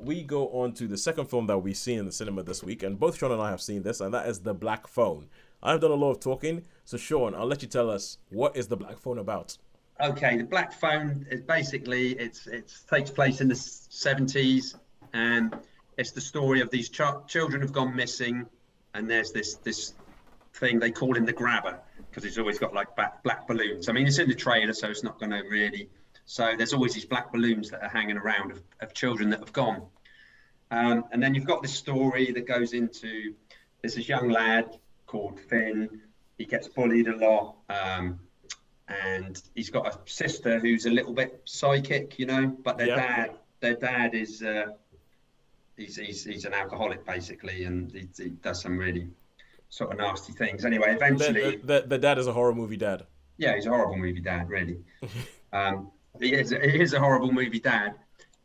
we go on to the second film that we've seen in the cinema this week, and both Sean and I have seen this, and that is The Black Phone. I've done a lot of talking, so Sean, I'll let you tell us, what is The Black Phone about? Okay, the Black Phone is basically it takes place in the 70s, and it's the story of these children have gone missing, and there's this thing they call him the grabber because he's always got like black balloons. I mean, it's in the trailer, so it's not going to really. So there's always these black balloons that are hanging around of children that have gone, and then you've got this story that goes into there's this young lad called Finn. He gets bullied a lot. And he's got a sister who's a little bit psychic, you know, but their dad is he's an alcoholic basically, and he does some really sort of nasty things. Anyway, eventually The dad is a horror movie dad. Yeah, he's a horrible movie dad, really. He is a horrible movie dad,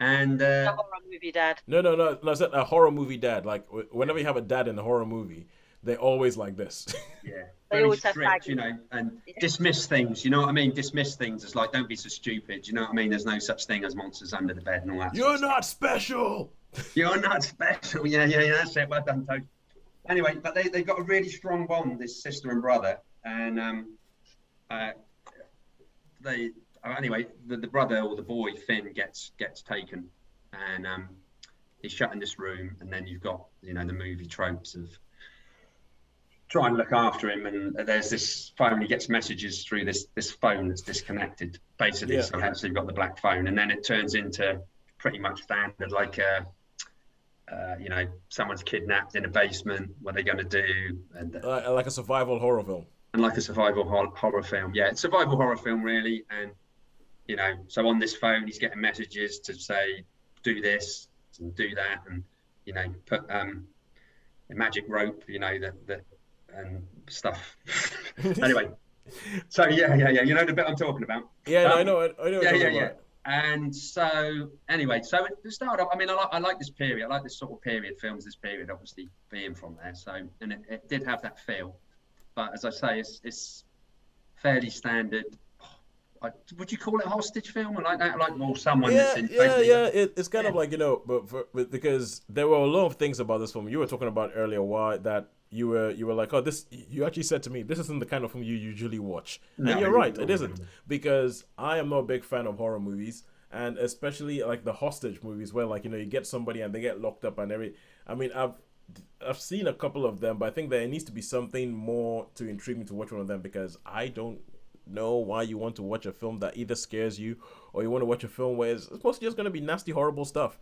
and A horror movie dad. No. I said a horror movie dad. Like whenever you have a dad in a horror movie, they're always like this. Yeah, They very always have strict, baggage. you know, and dismiss things. You know what I mean? Dismiss things. It's like, don't be so stupid. You know what I mean? There's no such thing as monsters under the bed and all that. You're not special. You're not special. Yeah, that's it. Well done, Toad. Anyway, but they've got a really strong bond, this sister and brother, and the brother or the boy Finn gets taken, and he's shut in this room, and then you've got the movie tropes of try and look after him, and there's this phone. He gets messages through this phone that's disconnected, basically. Yeah. So hence you've got the black phone, and then it turns into pretty much standard, like someone's kidnapped in a basement. What are they going to do? And Like a survival horror film. like a survival horror film. Yeah, it's a survival horror film, really. And so on this phone, he's getting messages to say, do this and do that, and put a magic rope, that and stuff. Anyway, so yeah, you know the bit I'm talking about. Yeah, no, I know. What you're talking Yeah. about. And so anyway, so to start off, I mean, I like this period. I like this sort of period films. This period, obviously, being from there. So, and it did have that feel. But as I say, it's fairly standard. Would you call it a hostage film or like that? Like, well, someone that's in. It's kind of like but because there were a lot of things about this film you were talking about earlier. Why that you were like, oh, this. You actually said to me, this isn't the kind of film you usually watch, and you're right, it isn't, because I am not a big fan of horror movies, and especially like the hostage movies where you get somebody and they get locked up and I mean, I've seen a couple of them, but I think there needs to be something more to intrigue me to watch one of them, because I don't know why you want to watch a film that either scares you or you want to watch a film where it's mostly just going to be nasty, horrible stuff.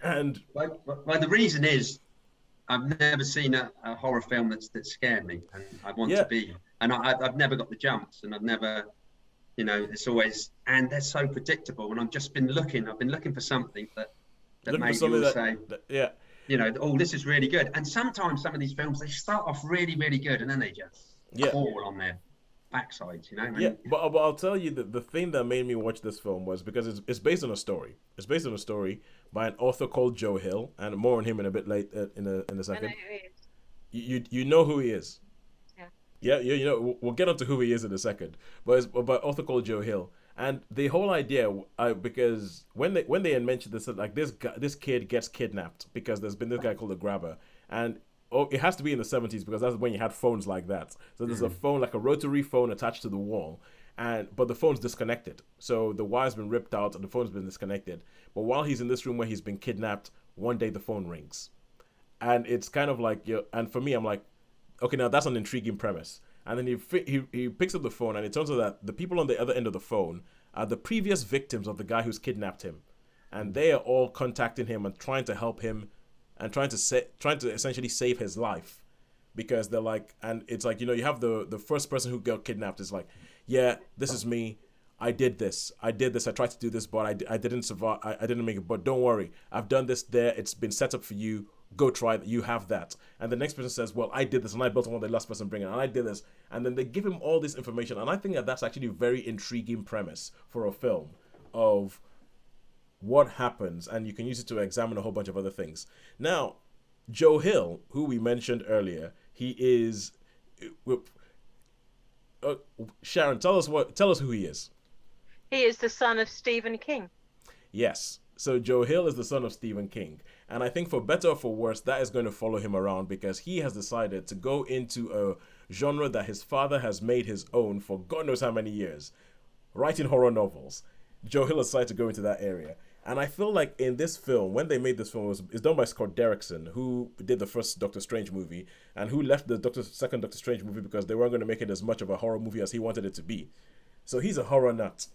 And well, the reason is I've never seen a horror film that scared me, and I want to be, and I've never got the jumps, and I've never, it's always, and they're so predictable, and I've been looking for something that made you say, oh, this is really good. And sometimes some of these films, they start off really, really good, and then they just fall on their backsides, but I'll tell you that the thing that made me watch this film was because it's based on a story. It's based on a story by an author called Joe Hill, and more on him in a bit late in a second. I know who he is. You know who he is. Yeah. Yeah. We'll get onto who he is in a second. But it's by an author called Joe Hill, and the whole idea, because when they had mentioned this, like this kid gets kidnapped because there's been this guy called the Grabber, and it has to be in the 70s because that's when you had phones like that. So there's a phone, like a rotary phone attached to the wall, but the phone's disconnected. So the wire's been ripped out and the phone's been disconnected. But while he's in this room where he's been kidnapped, one day the phone rings. And it's kind of like, and for me, I'm like, okay, now that's an intriguing premise. And then he picks up the phone, and it turns out that the people on the other end of the phone are the previous victims of the guy who's kidnapped him. And they are all contacting him and trying to help him and trying to essentially save his life, because they're like, and it's like, you have the first person who got kidnapped is like, yeah, this is me. I did this. I tried to do this, but I didn't survive. I didn't make it. But don't worry. I've done this there. It's been set up for you. Go try it. You have that. And the next person says, well, I did this, and I built on what the last person bringing, and I did this. And then they give him all this information. And I think that that's actually a very intriguing premise for a film of what happens, and you can use it to examine a whole bunch of other things. Now, Joe Hill, who we mentioned earlier, he is... Sharon, tell us who he is. He is the son of Stephen King. Yes. So Joe Hill is the son of Stephen King. And I think for better or for worse, that is going to follow him around because he has decided to go into a genre that his father has made his own for God knows how many years, writing horror novels. Joe Hill has decided to go into that area. And I feel like in this film, when they made this film, it's done by Scot Derrickson, who did the first Doctor Strange movie, and who left the second Doctor Strange movie because they weren't going to make it as much of a horror movie as he wanted it to be. So he's a horror nut.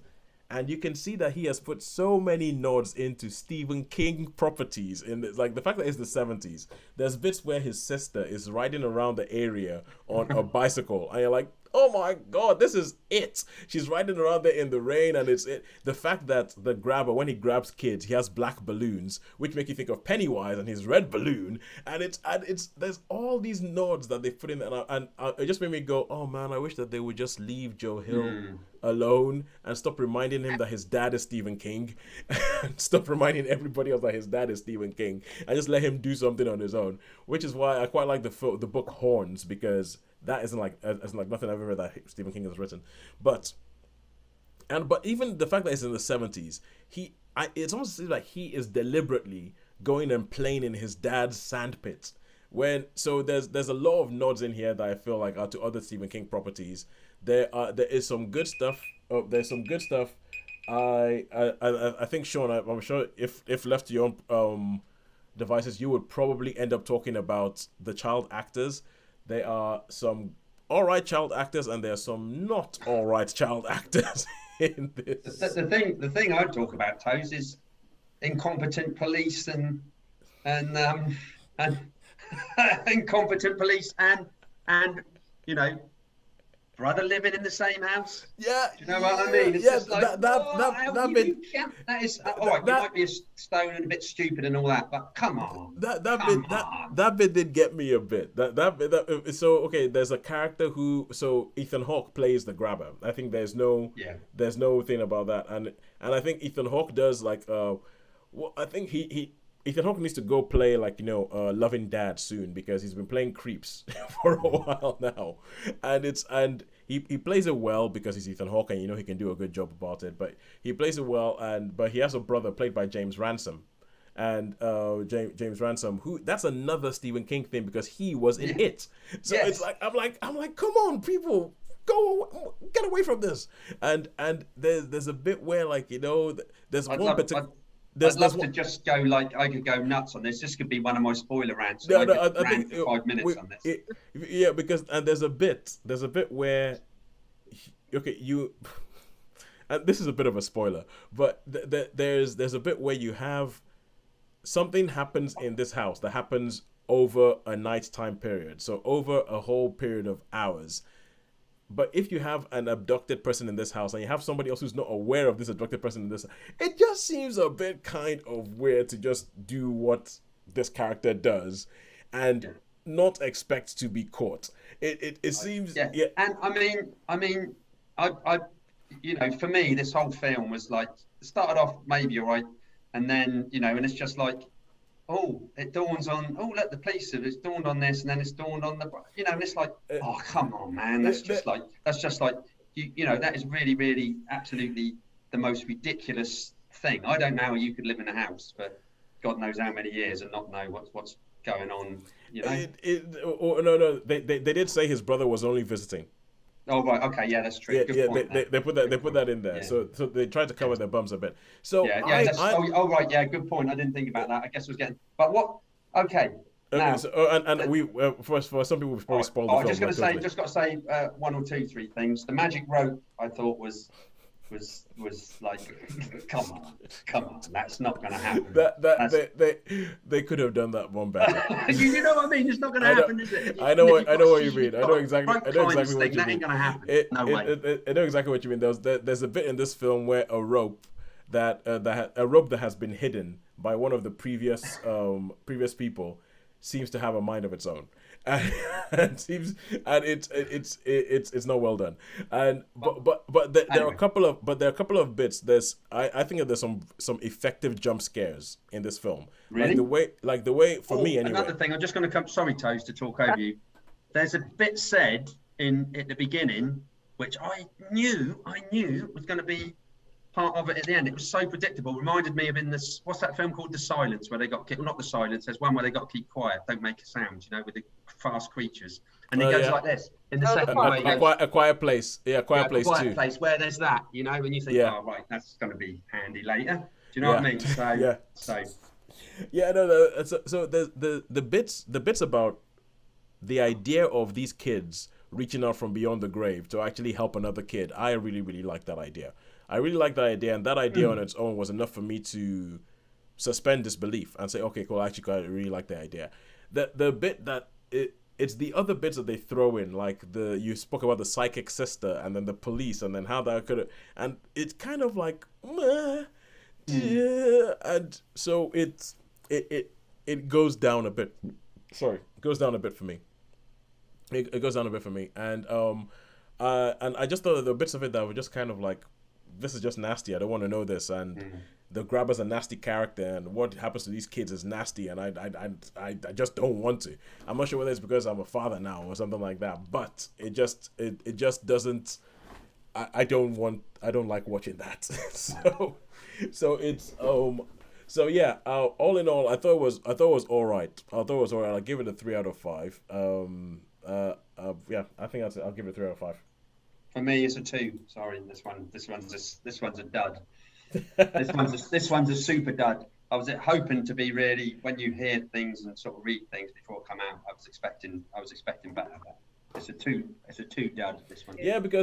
And you can see that he has put so many nods into Stephen King properties. Like the fact that it's the 70s, there's bits where his sister is riding around the area on a bicycle. And you're like, oh my God, this is it. She's riding around there in the rain, and it's it. The fact that the grabber, when he grabs kids, he has black balloons, which make you think of Pennywise and his red balloon. And it's there's all these nods that they put in there. And it just made me go, oh man, I wish that they would just leave Joe Hill alone and stop reminding him that his dad is Stephen King. Stop reminding everybody else that his dad is Stephen King, and just let him do something on his own. Which is why I quite like the book Horns, because that isn't like nothing I've ever read that Stephen King has written. But even the fact that it's in the 70s, it's almost seems like he is deliberately going and playing in his dad's sandpit. So there's a lot of nods in here that I feel like are to other Stephen King properties. There is some good stuff. There's some good stuff. I think, Shaun, I'm sure if left to your own devices, you would probably end up talking about the child actors. There are some alright child actors, and there are some not alright child actors in this. The thing I'd talk about, Toes, is incompetent police and incompetent police and brother living in the same house. Yeah. Do you know what I mean? It's just like, that bit. That is all right. You might be a stone and a bit stupid and all that, but come on. That bit did get me a bit. So okay, there's a character so Ethan Hawke plays the grabber. I think there's no thing about that, and I think Ethan Hawke does I think Ethan Hawke needs to go play a loving dad soon, because he's been playing creeps for a while now, and he plays it well because he's Ethan Hawke, and he can do a good job about it. But he plays it well, but he has a brother played by James Ransom, and James Ransom, who that's another Stephen King thing because he was in it. So it's like I'm like, come on, people. Get away from this, and there's a bit where there's one particular. I'd love to just go I could go nuts on this. This could be one of my spoiler rants. I think for 5 minutes on this. Because there's a bit where, and this is a bit of a spoiler, but there's a bit where you have something happens in this house that happens over a nighttime period, so over a whole period of hours. But if you have an abducted person in this house and you have somebody else who's not aware of this abducted person in this, it just seems a bit kind of weird to just do what this character does and not expect to be caught. It seems And I mean for me this whole film was like, started off maybe all right, and then and it's just like, it dawns on, look, the police have, it's dawned on this, and then it's dawned on the, and it's like, oh, come on, man. That's just like, that is really, really, absolutely the most ridiculous thing. I don't know how you could live in a house for God knows how many years and not know what's going on, No, they did say his brother was only visiting. Oh right, okay, yeah, that's true. Good point, they put that in there. Yeah. So they tried to cover their bums a bit. So right, yeah, good point. I didn't think about that. I guess I was getting, but what? Okay. Now, we for some people we've probably spoiled the film. I just got to say one or two, three things. The magic rope I thought was like, come on, that's not going to happen. They could have done that one better. You know what I mean? It's not going to happen, is it? I know what you mean. I know exactly what you mean. That ain't going to happen. No way. I know exactly what you mean. There's a bit in this film where a rope that has been hidden by one of the previous people seems to have a mind of its own. And it's not well done, but there are a couple of bits. I think that there's some effective jump scares in this film. Really? Like the way for me anyway. Another thing, I'm just going to come. Sorry, Toes, to talk over you. There's a bit said at the beginning, which I knew was going to be part of it at the end. It was so predictable. Reminded me of in this, what's that film called? The Silence, where they got well, not The Silence. There's one where they got to keep quiet, don't make a sound. You know, with the fast creatures. And it goes like this. In the second way, a Quiet Place. Yeah, Quiet Place Quiet too. Place where there's that, you know, and you think, oh right, that's going to be handy later. Do you know what I mean? So yeah, no. So the bits about the idea of these kids reaching out from beyond the grave to actually help another kid, I really, really like that idea. I really like that idea, and that idea on its own was enough for me to suspend disbelief and say, okay, cool, actually, I really like the idea. The bit that it's the other bits that they throw in, like you spoke about the psychic sister, and then the police, and then how that could have, and it's kind of like, yeah, and so it goes down a bit. Sorry, it goes down a bit for me. It goes down a bit for me, and I just thought that there were bits of it that were just kind of like, this is just nasty. I don't want to know this, and the grabber's a nasty character, and what happens to these kids is nasty, and I just don't want to. I'm not sure whether it's because I'm a father now or something like that, but it just doesn't. I don't like watching that. so it's So yeah, all in all, I thought it was all right. I'll give it a 3 out of 5. Yeah, I think I'll give it a 3 out of 5. For me, it's a 2. Sorry, this one's a dud. this one's a super dud. I was hoping to be really, when you hear things and sort of read things before it come out, I was expecting better. But it's a 2 dud, this one. Yeah, because